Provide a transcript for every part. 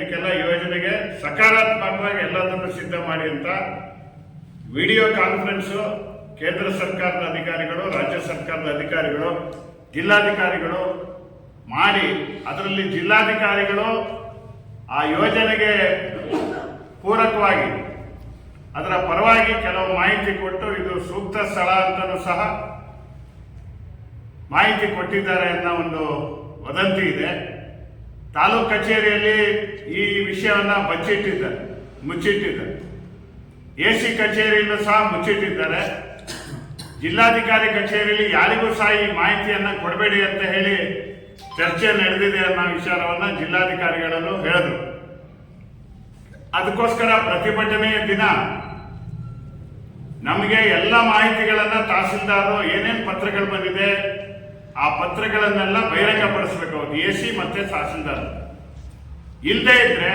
ಇದಕ್ಕೆಲ್ಲ ಯೋಜನೆಗೆ ಸಕಾರಾತ್ಮಕವಾಗಿ ಎಲ್ಲದನ್ನು ಸಿದ್ಧ ಮಾಡಿ ಅಂತ ವಿಡಿಯೋ ಕಾನ್ಫರೆನ್ಸ್ ಕೇಂದ್ರ ಸರ್ಕಾರದ ಅಧಿಕಾರಿಗಳು, ರಾಜ್ಯ ಸರ್ಕಾರದ ಅಧಿಕಾರಿಗಳು, ಜಿಲ್ಲಾಧಿಕಾರಿಗಳು ಮಾಡಿ ಅದರಲ್ಲಿ ಜಿಲ್ಲಾಧಿಕಾರಿಗಳು ಆ ಯೋಜನೆಗೆ ಪೂರಕವಾಗಿ ಅದರ ಪರವಾಗಿ ಕೆಲವು ಮಾಹಿತಿ ಕೊಟ್ಟು ಇದು ಸೂಕ್ತ ಸ್ಥಳ ಅಂತಲೂ ಸಹ ಮಾಹಿತಿ ಕೊಟ್ಟಿದ್ದಾರೆ ಅನ್ನೋ ಒಂದು ವದಂತಿ ಇದೆ. ತಾಲೂಕು ಕಚೇರಿಯಲ್ಲಿ ಈ ವಿಷಯವನ್ನ ಮುಚ್ಚಿಟ್ಟಿದ್ದಾರೆ. AC ಕಚೇರಿಯಲ್ಲೂ ಸಹ ಮುಚ್ಚಿಟ್ಟಿದ್ದಾರೆ. ಜಿಲ್ಲಾಧಿಕಾರಿ ಕಚೇರಿಯಲ್ಲಿ ಯಾರಿಗೂ ಸಹ ಈ ಮಾಹಿತಿಯನ್ನ ಕೊಡಬೇಡಿ ಅಂತ ಹೇಳಿ ಚರ್ಚೆ ನಡೆದಿದೆ ಅನ್ನೋ ವಿಚಾರವನ್ನ ಜಿಲ್ಲಾಧಿಕಾರಿಗಳಲ್ಲೂ ಹೇಳಿದ್ರು. ಅದಕ್ಕೋಸ್ಕರ ಪ್ರತಿಭಟನೆಯ ದಿನ ನಮಗೆ ಎಲ್ಲ ಮಾಹಿತಿಗಳನ್ನ ತಹಸೀಲ್ದಾರರು ಏನೇನು ಪತ್ರಗಳು ಬಂದಿದೆ ಆ ಪತ್ರಗಳನ್ನೆಲ್ಲ ಬಹಿರಂಗಪಡಿಸಬೇಕು. AC ಮತ್ತೆ ತಹಸೀಲ್ದಾರ್ ಇಲ್ಲದೆ ಇದ್ರೆ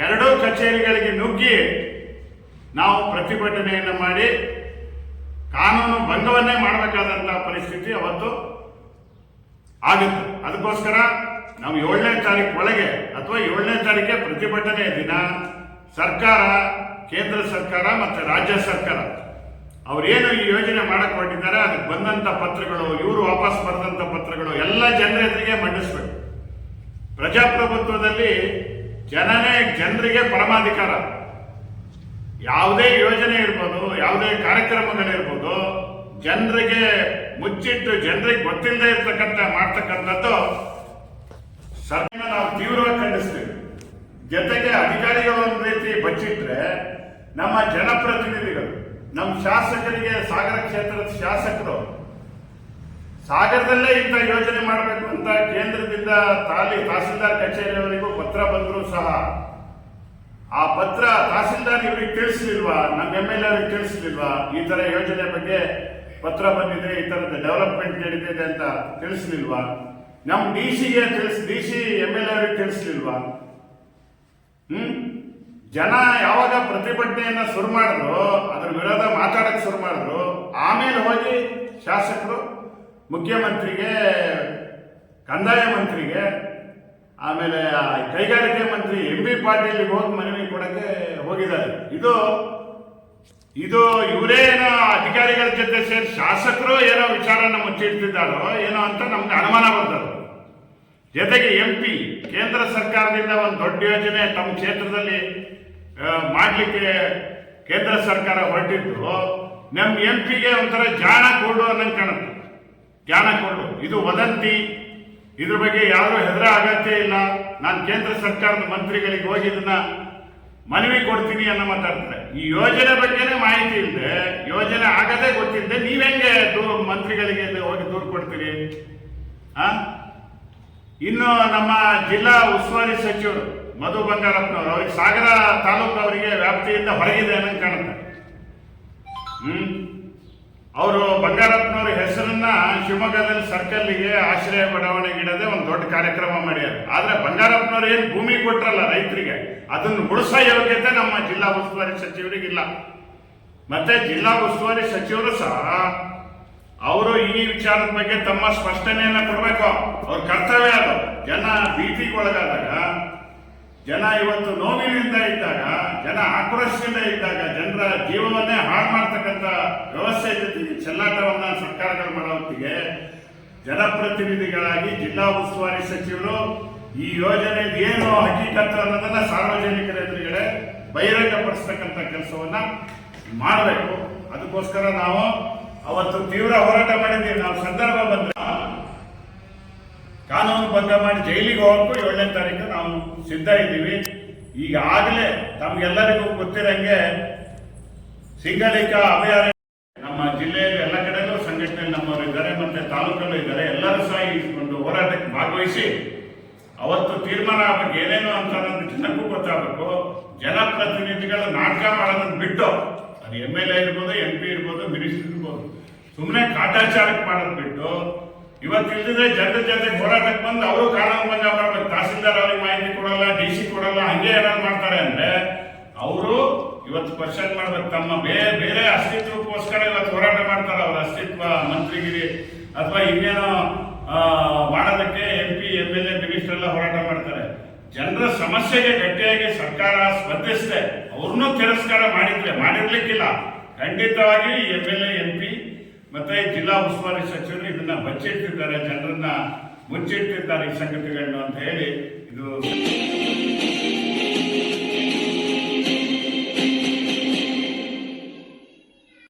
ಎರಡೂ ಕಚೇರಿಗಳಿಗೆ ನುಗ್ಗಿ ನಾವು ಪ್ರತಿಭಟನೆಯನ್ನು ಮಾಡಿ ಕಾನೂನು ಭಂಗವನ್ನೇ ಮಾಡಬೇಕಾದಂತಹ ಪರಿಸ್ಥಿತಿ ಅವತ್ತು ಆಗುತ್ತೆ. ಅದಕ್ಕೋಸ್ಕರ ನಾವು 7ನೇ ತಾರೀಕು ಒಳಗೆ ಅಥವಾ 7ನೇ ತಾರೀಕೆ ಪ್ರತಿಭಟನೆಯ ದಿನ ಸರ್ಕಾರ, ಕೇಂದ್ರ ಸರ್ಕಾರ ಮತ್ತೆ ರಾಜ್ಯ ಸರ್ಕಾರ ಅವರೇನು ಈ ಯೋಜನೆ ಮಾಡಕ್ ಹೊರಟಿದ್ದಾರೆ ಅದಕ್ಕೆ ಬಂದಂತ ಪತ್ರಗಳು, ಇವರು ವಾಪಸ್ ಬರೆದಂತ ಪತ್ರಗಳು ಎಲ್ಲ ಜನರ ಎದುರಿಗೆ ಮಂಡಿಸಬೇಕು. ಪ್ರಜಾಪ್ರಭುತ್ವದಲ್ಲಿ ಜನರಿಗೆ ಪರಮಾಧಿಕಾರ. ಯಾವುದೇ ಯೋಜನೆ ಇರ್ಬೋದು, ಯಾವುದೇ ಕಾರ್ಯಕ್ರಮಗಳಿರ್ಬೋದು, ಜನರಿಗೆ ಮುಚ್ಚಿಟ್ಟು ಜನರಿಗೆ ಗೊತ್ತಿಲ್ಲದೆ ಮಾಡ್ತಕ್ಕಂಥದ್ದು ಸರ್ಕಾರ ನಾವು ತೀವ್ರವಾಗಿ ಖಂಡಿಸ್ತೇವೆ. ಜೊತೆಗೆ ಅಧಿಕಾರಿಗಳು ಒಂದು ರೀತಿ ಬಚ್ಚಿಟ್ರೆ ನಮ್ಮ ಜನಪ್ರತಿನಿಧಿಗಳು, ನಮ್ಮ ಶಾಸಕರಿಗೆ, ಸಾಗರ ಕ್ಷೇತ್ರದ ಶಾಸಕರು ಸಾಗರದಲ್ಲೇ ಇಂಥ ಯೋಜನೆ ಮಾಡಬೇಕು ಅಂತ ಕೇಂದ್ರದಿಂದ ತಹಸೀಲ್ದಾರ್ ಕಚೇರಿಯವರಿಗೂ ಪತ್ರ ಬಂದರೂ ಸಹ ಆ ಪತ್ರ ತಹಸೀಲ್ದಾರ್ ಇವರಿಗೆ ತಿಳಿಸ್ಲಿಲ್ವಾ, ನಮ್ಮ MLA ಅವರಿಗೆ ತಿಳಿಸ್ಲಿಲ್ವಾ, ಈ ತರ ಯೋಜನೆ ಬಗ್ಗೆ ಪತ್ರ ಬಂದಿದೆ, ಈ ತರದ ಡೆವಲಪ್ಮೆಂಟ್ ನಡೀತಿದೆ ಅಂತ ತಿಳಿಸ್ಲಿಲ್ವಾ, ನಮ್ಮ DC MLA ಅವರಿಗೆ ತಿಳಿಸ್ಲಿಲ್ವಾ? ಜನ ಯಾವಾಗ ಪ್ರತಿಭಟನೆಯನ್ನ ಶುರು ಮಾಡಿದ್ರು, ಅದ್ರ ವಿರೋಧ ಮಾತಾಡಕ್ ಶುರು ಮಾಡಿದ್ರು, ಆಮೇಲೆ ಹೋಗಿ ಶಾಸಕರು ಮುಖ್ಯಮಂತ್ರಿಗೆ, ಕಂದಾಯ ಮಂತ್ರಿಗೆ, ಆಮೇಲೆ ಕೈಗಾರಿಕೆ ಮಂತ್ರಿ MB ಪಾಟೀಲ್ ಹೋಗಿ ಮನವಿ ಕೊಡಕ್ಕೆ ಹೋಗಿದ್ದಾರೆ. ಇದು ಇವರೇನೋ ಅಧಿಕಾರಿಗಳ ಜೊತೆ ಸೇರಿ ಶಾಸಕರು ಏನೋ ವಿಚಾರನ ಮುಚ್ಚಿಡ್ತಿದ್ದಾರೋ ಏನೋ ಅಂತ ನಮ್ಗೆ ಅನುಮಾನ ಬಂದರು. ಜೊತೆಗೆ MP ಕೇಂದ್ರ ಸರ್ಕಾರದಿಂದ ಒಂದು ದೊಡ್ಡ ಯೋಜನೆ ತಮ್ಮ ಕ್ಷೇತ್ರದಲ್ಲಿ ಮಾಡಲಿಕ್ಕೆ ಕೇಂದ್ರ ಸರ್ಕಾರ ಹೊರಟಿದ್ದು ನಮ್ಮ MP-ಗೆ ಒಂಥರ ಜಾಣ ಕೊಡು ಅನ್ನಂಗೆ ಕಾಣುತ್ತೆ. ಜ್ಞಾನ ಕೊಡು, ಇದು ವದಂತಿ, ಇದ್ರ ಬಗ್ಗೆ ಯಾರು ಹೆದರ ಅಗತ್ಯ ಇಲ್ಲ, ನಾನು ಕೇಂದ್ರ ಸರ್ಕಾರದ ಮಂತ್ರಿಗಳಿಗೆ ಹೋಗಿ ಇದನ್ನ ಮನವಿ ಕೊಡ್ತೀನಿ ಅನ್ನೋ ಮಾತಾಡ್ತಾರೆ. ಈ ಯೋಜನೆ ಬಗ್ಗೆನೇ ಮಾಹಿತಿ ಇಲ್ಲದೆ, ಯೋಜನೆ ಆಗದೆ ಗೊತ್ತಿಲ್ಲದೆ ನೀವೆಂಗೆ ಮಂತ್ರಿಗಳಿಗೆ ಹೋಗಿ ದೂರು ಕೊಡ್ತೀರಿ? ಇನ್ನು ನಮ್ಮ ಜಿಲ್ಲಾ ಉಸ್ತುವಾರಿ ಸಚಿವರು ಮಧು ಬಂಗಾರಪ್ಪನವರು, ಅವ್ರಿಗೆ ಸಾಗರ ತಾಲೂಕು ಅವರಿಗೆ ವ್ಯಾಪ್ತಿಯಿಂದ ಹೊರಗಿದೆ ಅನ್ನಂಗೆ ಕಾಣುತ್ತೆ. ಅವರು ಬಂಗಾರಪ್ಪನವ್ರ ಹೆಸರನ್ನ ಶಿವಮೊಗ್ಗದಲ್ಲಿ ಸರ್ಕಲ್ಗೆ ಆಶ್ರಯ ಬಡಾವಣೆಗಿಡದೆ ಒಂದು ದೊಡ್ಡ ಕಾರ್ಯಕ್ರಮ ಮಾಡ್ಯಾರ. ಆದ್ರೆ ಬಂಗಾರಪ್ಪನವ್ರು ಏನು ಭೂಮಿ ಕೊಟ್ರಲ್ಲ ರೈತರಿಗೆ, ಅದನ್ನು ಉಳಿಸೋ ಯೋಗ್ಯತೆ ನಮ್ಮ ಜಿಲ್ಲಾ ಉಸ್ತುವಾರಿ ಸಚಿವರಿಗಿಲ್ಲ. ಮತ್ತೆ ಜಿಲ್ಲಾ ಉಸ್ತುವಾರಿ ಸಚಿವರು ಸಹ ಅವರು ಈ ವಿಚಾರದ ಬಗ್ಗೆ ತಮ್ಮ ಸ್ಪಷ್ಟನೆಯನ್ನ ಕೊಡಬೇಕು. ಅವ್ರ ಕರ್ತವ್ಯ ಅದು. ಜನ ಭೀತಿಗೆ ಒಳಗಾದಾಗ, ಜನ ಇವತ್ತು ನೋವಿನಿಂದ ಇದ್ದಾಗ, ಜನ ಆಕ್ರೋಶದಿಂದ ಇದ್ದಾಗ, ಜನರ ಜೀವವನ್ನೇ ಹಾಳು ಮಾಡ್ತಕ್ಕಂಥ ವ್ಯವಸ್ಥೆ ಜೊತೆಗೆ ಚೆಲ್ಲಾಟವನ್ನ ಸರ್ಕಾರಗಳು ಮಾಡೋ ಹೊತ್ತಿಗೆ ಜನಪ್ರತಿನಿಧಿಗಳಾಗಿ ಜಿಲ್ಲಾ ಉಸ್ತುವಾರಿ ಸಚಿವರು ಈ ಯೋಜನೆ ಏನು ಹಕ್ಕಿಕತ್ತು ಅನ್ನೋದನ್ನ ಸಾರ್ವಜನಿಕರ ಎದುರುಗಡೆ ಬಹಿರಂಗಪಡಿಸ್ತಕ್ಕಂಥ ಕೆಲಸವನ್ನ ಮಾಡಬೇಕು. ಅದಕ್ಕೋಸ್ಕರ ನಾವು ಅವತ್ತು ತೀವ್ರ ಹೋರಾಟ ಮಾಡಿದ್ದೀವಿ. ನಾವು ಸಂದರ್ಭ ಬಂದ್ರೆ ಕಾನೂನು ಭಂಗ ಮಾಡಿ ಜೈಲಿಗೆ ಹೋಗಕ್ಕೂ 7ನೇ ತಾರೀಕು ನಾವು ಸಿದ್ಧ ಇದ್ದೀವಿ. ಈಗಾಗಲೇ ತಮ್ಗೆಲ್ಲರಿಗೂ ಗೊತ್ತಿರಂಗೆ ಸಿಂಗಲಿಕ ಅಭಯಾರಣ್ಯ ನಮ್ಮ ಜಿಲ್ಲೆಯಲ್ಲಿ ಎಲ್ಲ ಕಡೆಯಲ್ಲೂ ಸಂಘಟನೆಯಲ್ಲಿ ನಮ್ಮವರು ಇದ್ದಾರೆ, ಮತ್ತೆ ತಾಲೂಕಲ್ಲೂ ಇದ್ದಾರೆ. ಎಲ್ಲರೂ ಸಹ ಈ ಒಂದು ಹೋರಾಟಕ್ಕೆ ಭಾಗವಹಿಸಿ ಅವತ್ತು ತೀರ್ಮಾನ ಆಗಬೇಕು. ಏನೇನು ಅಂತ ಜನಕ್ಕೂ ಗೊತ್ತಾಗಬೇಕು. ಜನಪ್ರತಿನಿಧಿಗಳು ನಾಟಕ ಮಾಡೋದನ್ನ ಬಿಟ್ಟು, ಅದು MLA ಇರ್ಬೋದು, MP ಇರ್ಬೋದು, ಮಿನಿಸ್ಟರ್ ಇರ್ಬೋದು, ಸುಮ್ಮನೆ ಕಾಟಾಚಾರಕ್ಕೆ ಮಾಡೋದು ಬಿಟ್ಟು ಇವತ್ತಿಲ್ದಿದ್ರೆ ಜನರ ಜೊತೆ ಹೋರಾಟಕ್ಕೆ ಬಂದು ಅವರು ಕಾನೂನು ಭಂಗ ಮಾಡಬೇಕು. ತಹಸೀಲ್ದಾರ್ ಅವ್ರಿಗೆ ಮಾಹಿತಿ ಕೊಡಲ್ಲ, DC ಕೊಡಲ್ಲ, ಹಂಗೆ ಏನಾದ್ರು ಮಾಡ್ತಾರೆ ಅಂದ್ರೆ ಅವರು ಇವತ್ತು ಕ್ವಶನ್ ಮಾಡ್ಬೇಕು. ತಮ್ಮ ಬೇರೆ ಅಸ್ತಿತ್ವಕ್ಕೋಸ್ಕರ ಇವತ್ತು ಹೋರಾಟ ಮಾಡ್ತಾರೆ. ಅವರ ಅಸ್ತಿತ್ವ ಮಂತ್ರಿಗಿರಿ ಅಥವಾ ಇನ್ನೇನೋ ಮಾಡೋದಕ್ಕೆ MP MLA ಮಿನಿಸ್ಟರ್ ಎಲ್ಲ ಹೋರಾಟ ಮಾಡ್ತಾರೆ. ಜನರ ಸಮಸ್ಯೆಗೆ ಗಟ್ಟಿಯಾಗಿ ಸರ್ಕಾರ ಸ್ಪಂದಿಸಿದೆ. ಅವ್ರನ್ನೂ ತಿರಸ್ಕಾರ ಮಾಡಿರ್ಲಿಕ್ಕಿಲ್ಲ. ಖಂಡಿತವಾಗಿ MLA MP ಮತ್ತೆ ಜಿಲ್ಲಾ ಉಸ್ತುವಾರಿ ಸಚಿವರು ಇದನ್ನ ಬಚ್ಚಿಡ್ತಿದ್ದಾರೆ, ಜನರನ್ನ ಮುಚ್ಚಿಡ್ತಿದ್ದಾರೆ ಈ ಸಂಗತಿಗಳನ್ನು ಅಂತ ಹೇಳಿ ಇದು